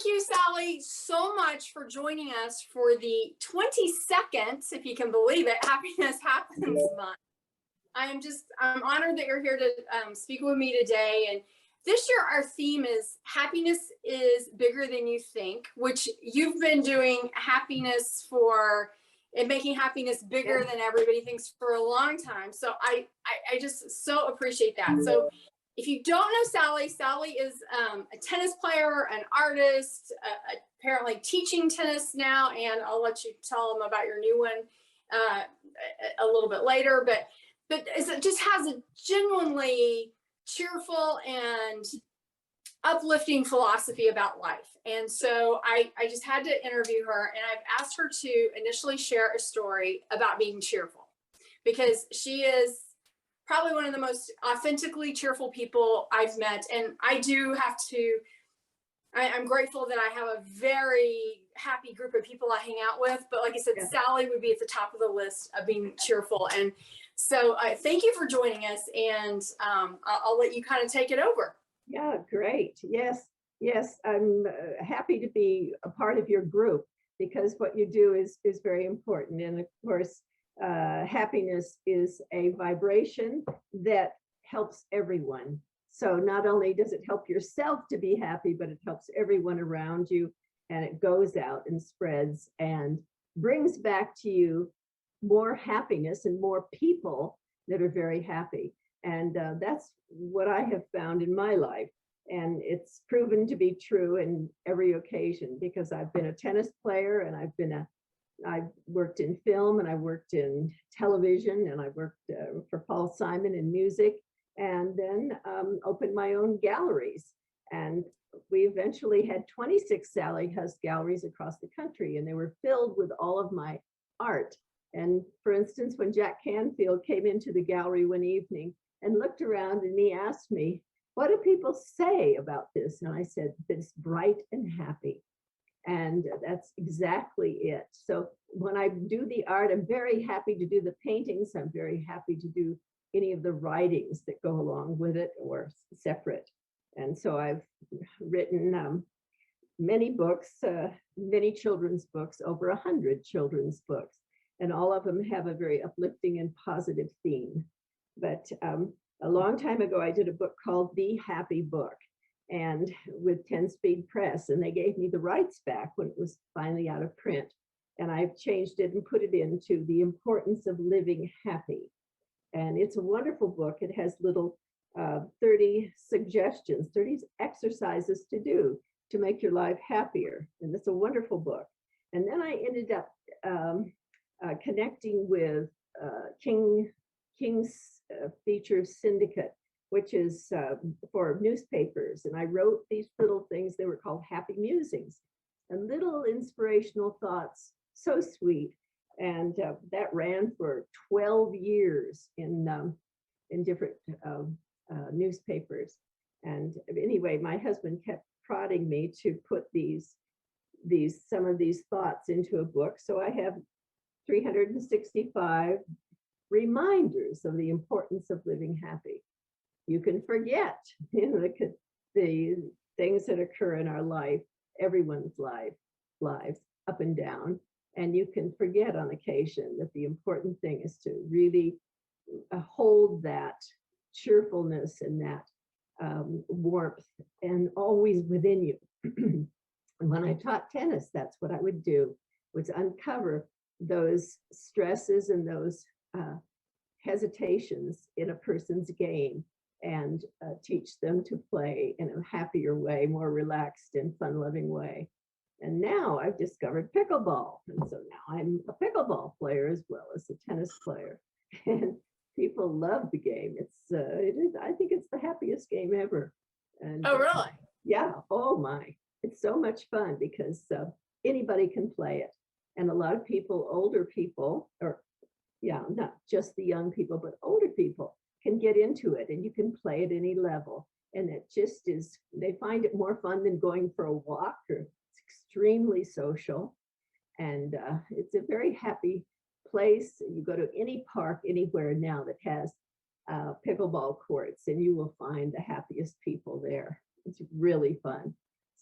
Thank you, Sally, so much for joining us for the 22nd, if you can believe it, Happiness Happens Month. I'm honored that you're here to speak with me today. And this year, our theme is happiness is bigger than you think, which you've been doing happiness and making happiness bigger than everybody thinks for a long time. So I just so appreciate that. So if you don't know Sally, Sally is a tennis player, an artist, apparently teaching tennis now, and I'll let you tell them about your new one a little bit later. But it just has a genuinely cheerful and uplifting philosophy about life. And so I just had to interview her, and I've asked her to initially share a story about being cheerful, because she is probably one of the most authentically cheerful people I've met. And I'm grateful that I have a very happy group of people I hang out with. But like I said, Sally would be at the top of the list of being cheerful. And so thank you for joining us. And I'll let you kind of take it over. Yeah, great. Yes, I'm happy to be a part of your group, because what you do is very important. And of course, happiness is a vibration that helps everyone. So not only does it help yourself to be happy, but it helps everyone around you, and it goes out and spreads and brings back to you more happiness and more people that are very happy. And that's what I have found in my life. And it's proven to be true in every occasion, because I've been a tennis player, and I've worked in film, and I worked in television, and I worked for Paul Simon in music, and then opened my own galleries. And we eventually had 26 Sally Huss galleries across the country, and they were filled with all of my art. And for instance, when Jack Canfield came into the gallery one evening and looked around, and he asked me, "What do people say about this?" And I said, "It's bright and happy." And that's exactly it. So when I do the art, I'm very happy to do the paintings. I'm very happy to do any of the writings that go along with it or separate. And so I've written many books, many children's books, over 100 children's books, and all of them have a very uplifting and positive theme. But a long time ago, I did a book called The Happy Book, and with 10 Speed Press, and they gave me the rights back when it was finally out of print. And I've changed it and put it into The Importance of Living Happy. And it's a wonderful book. It has little 30 suggestions, 30 exercises to do to make your life happier. And it's a wonderful book. And then I ended up connecting with King's Feature Syndicate, which is for newspapers. And I wrote these little things. They were called Happy Musings, and little inspirational thoughts, so sweet. And that ran for 12 years in different newspapers. And anyway, my husband kept prodding me to put some of these thoughts into a book. So I have 365 reminders of the importance of living happy. You can forget, the things that occur in our life, everyone's lives up and down, and you can forget on occasion that the important thing is to really hold that cheerfulness and that warmth, and always within you. And when I taught tennis, that's what I would do, was uncover those stresses and those hesitations in a person's game, and teach them to play in a happier way, more relaxed and fun-loving way. And now I've discovered pickleball. And so now I'm a pickleball player as well as a tennis player. And people love the game. I think it's the happiest game ever. And, oh, really? Yeah. Oh my. It's so much fun, because anybody can play it. And a lot of people, older people, not just the young people, but older people can get into it, and you can play at any level. And it just is, they find it more fun than going for a walk, or it's extremely social. And it's a very happy place. You go to any park anywhere now that has pickleball courts, and you will find the happiest people there. It's really fun.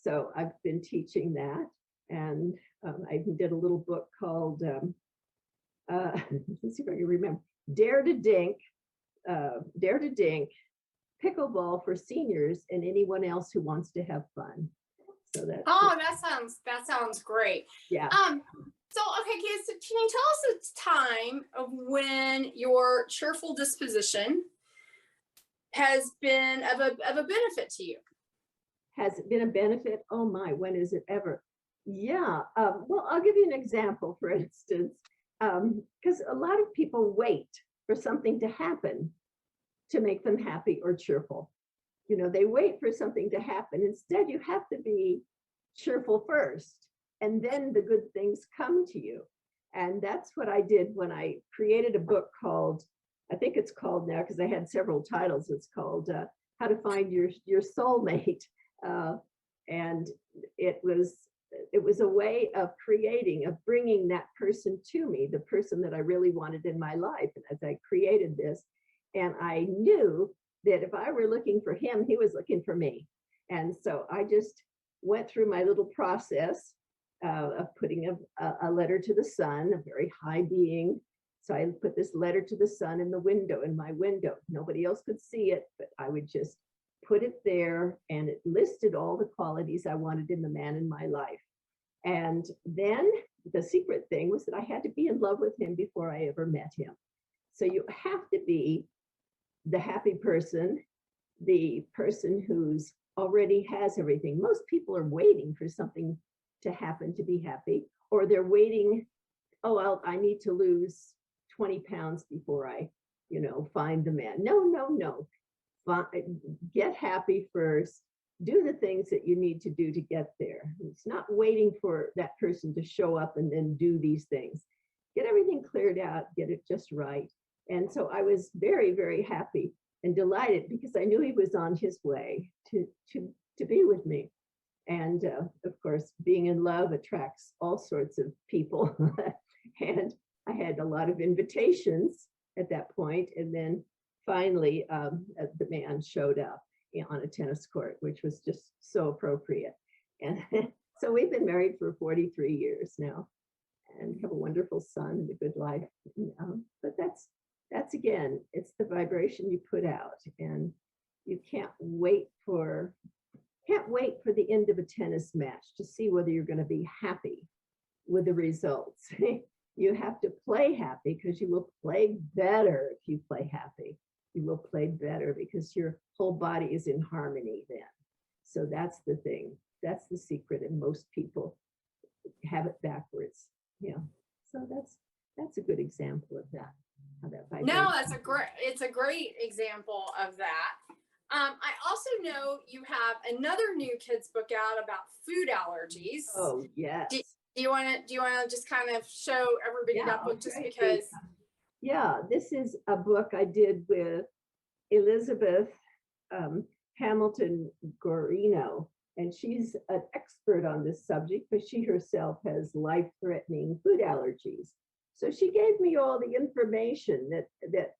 So I've been teaching that, and I even did a little book called, let's see if I can remember, Dare to Dink, Pickleball for Seniors and Anyone Else Who Wants to Have Fun. So that's that sounds great. yeah. So okay, kids, so can you tell us a time of when your cheerful disposition has been of a benefit to you? Has it been a benefit? Oh my, when is it ever? Yeah. Well, I'll give you an example, for instance, because a lot of people wait for something to happen to make them happy or cheerful. You know, they wait for something to happen. Instead, you have to be cheerful first, and then the good things come to you. And that's what I did when I created a book called, I think it's called now, because I had several titles. It's called How to Find Your Soulmate. And it was a way of bringing that person to me, the person that I really wanted in my life. And as I created this, and I knew that if I were looking for him, he was looking for me. And so I just went through my little process of putting a letter to the sun, a very high being. So I put this letter to the sun in the window, in my window. Nobody else could see it, but I would just put it there, and it listed all the qualities I wanted in the man in my life. And then the secret thing was that I had to be in love with him before I ever met him. So you have to be the happy person, the person who's already has everything. Most people are waiting for something to happen to be happy, or they're waiting, oh, well, I need to lose 20 pounds before I, find the man. No. Get happy first. Do the things that you need to do to get there. It's not waiting for that person to show up and then do these things. Get everything cleared out, get it just right. And so I was very, very happy and delighted because I knew he was on his way to be with me. And of course, being in love attracts all sorts of people. And I had a lot of invitations at that point. And then finally, the man showed up on a tennis court, which was just so appropriate. And so we've been married for 43 years now and have a wonderful son and a good life. But that's again, it's the vibration you put out, and you can't wait for the end of a tennis match to see whether you're going to be happy with the results. You have to play happy because you will play better if you play happy. You will play better because your whole body is in harmony then. So that's the thing. That's the secret, and most people have it backwards. Yeah. So that's a good example of that. How that no, it's a great example of that. I also know you have another new kids book out about food allergies. Oh yes. Do you want to just kind of show everybody that book just because? Yeah, this is a book I did with Elizabeth Hamilton Gorino, and she's an expert on this subject, but she herself has life-threatening food allergies. So she gave me all the information that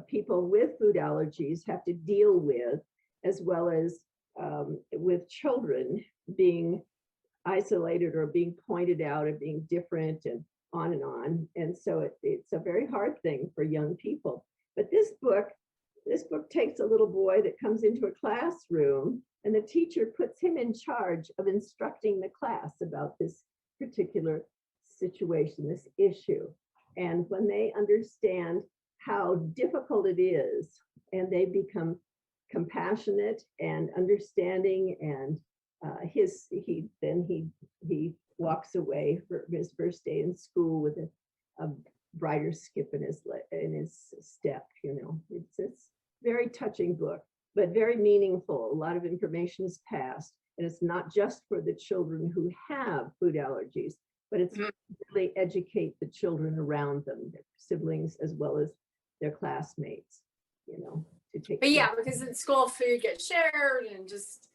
people with food allergies have to deal with, as well as with children being isolated or being pointed out or being different, and on and on. And so it's a very hard thing for young people. But this book takes a little boy that comes into a classroom, and the teacher puts him in charge of instructing the class about this particular situation, this issue. And when they understand how difficult it is, and they become compassionate and understanding, and he walks away for his first day in school with a brighter skip in his step. It's a very touching book, but very meaningful. A lot of information is passed, and it's not just for the children who have food allergies, but it's really educate the children around them, their siblings, as well as their classmates, to take. But yeah, because in school food gets shared, and just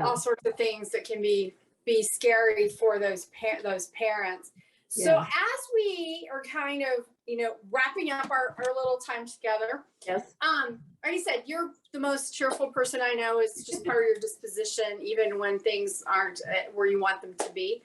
all sorts of things that can be scary for those parents. So Yeah. as we are kind of, wrapping up our little time together, Yes. like I said, you're the most cheerful person I know. It's just part of your disposition, even when things aren't where you want them to be.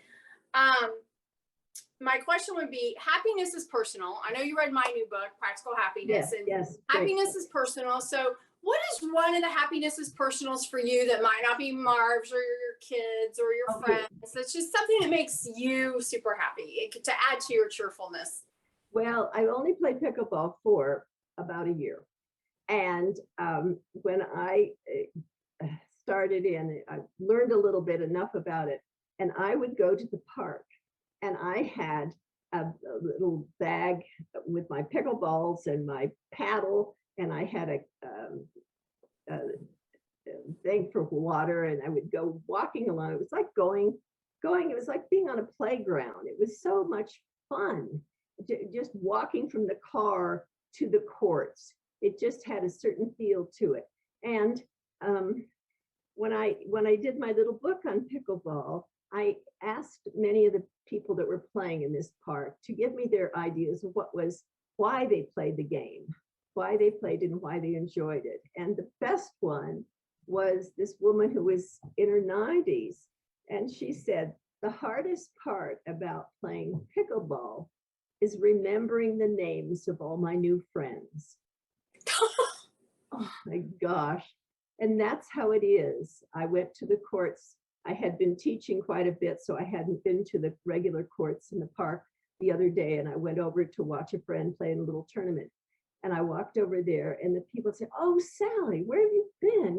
My question would be, happiness is personal. I know you read my new book, Practical Happiness, Yes. and Yes. happiness is personal. So what is one of the happiness is personals for you that might not be Marv's or your kids or your friends? It's just something that makes you super happy to add to your cheerfulness. Well, I only played pickleball for about a year. And when I started in, I learned a little bit enough about it. And I would go to the park and I had a little bag with my pickleballs and my paddle. And I had a thing for water, and I would go walking along. It was like going, it was like being on a playground. It was so much fun, just walking from the car to the courts. It just had a certain feel to it. And when I did my little book on pickleball, I asked many of the people that were playing in this park to give me their ideas of why they played the game, why they played it, and why they enjoyed it. And the best one was this woman who was in her 90s. And she said, the hardest part about playing pickleball is remembering the names of all my new friends. Oh my gosh. And that's how it is. I went to the courts. I had been teaching quite a bit, so I hadn't been to the regular courts in the park the other day. And I went over to watch a friend play in a little tournament. And I walked over there and the people said, oh, Sally, where have you been?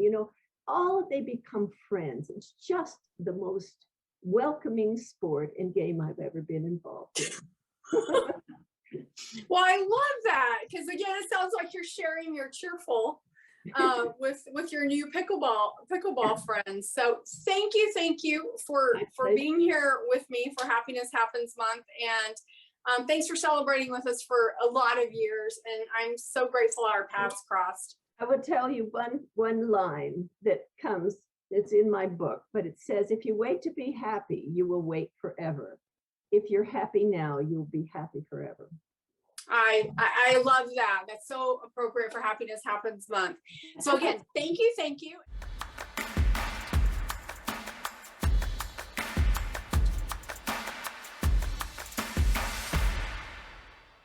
They become friends. It's just the most welcoming sport and game I've ever been involved in. Well, I love that because again, it sounds like you're sharing your cheerful with your new pickleball friends. So thank you for being here with me for Happiness Happens Month, and thanks for celebrating with us for a lot of years. And I'm so grateful our paths crossed. I will tell you one line that it's in my book, but it says, if you wait to be happy, you will wait forever. If you're happy now, you'll be happy forever. I love that. That's so appropriate for Happiness Happens Month. So again, thank you.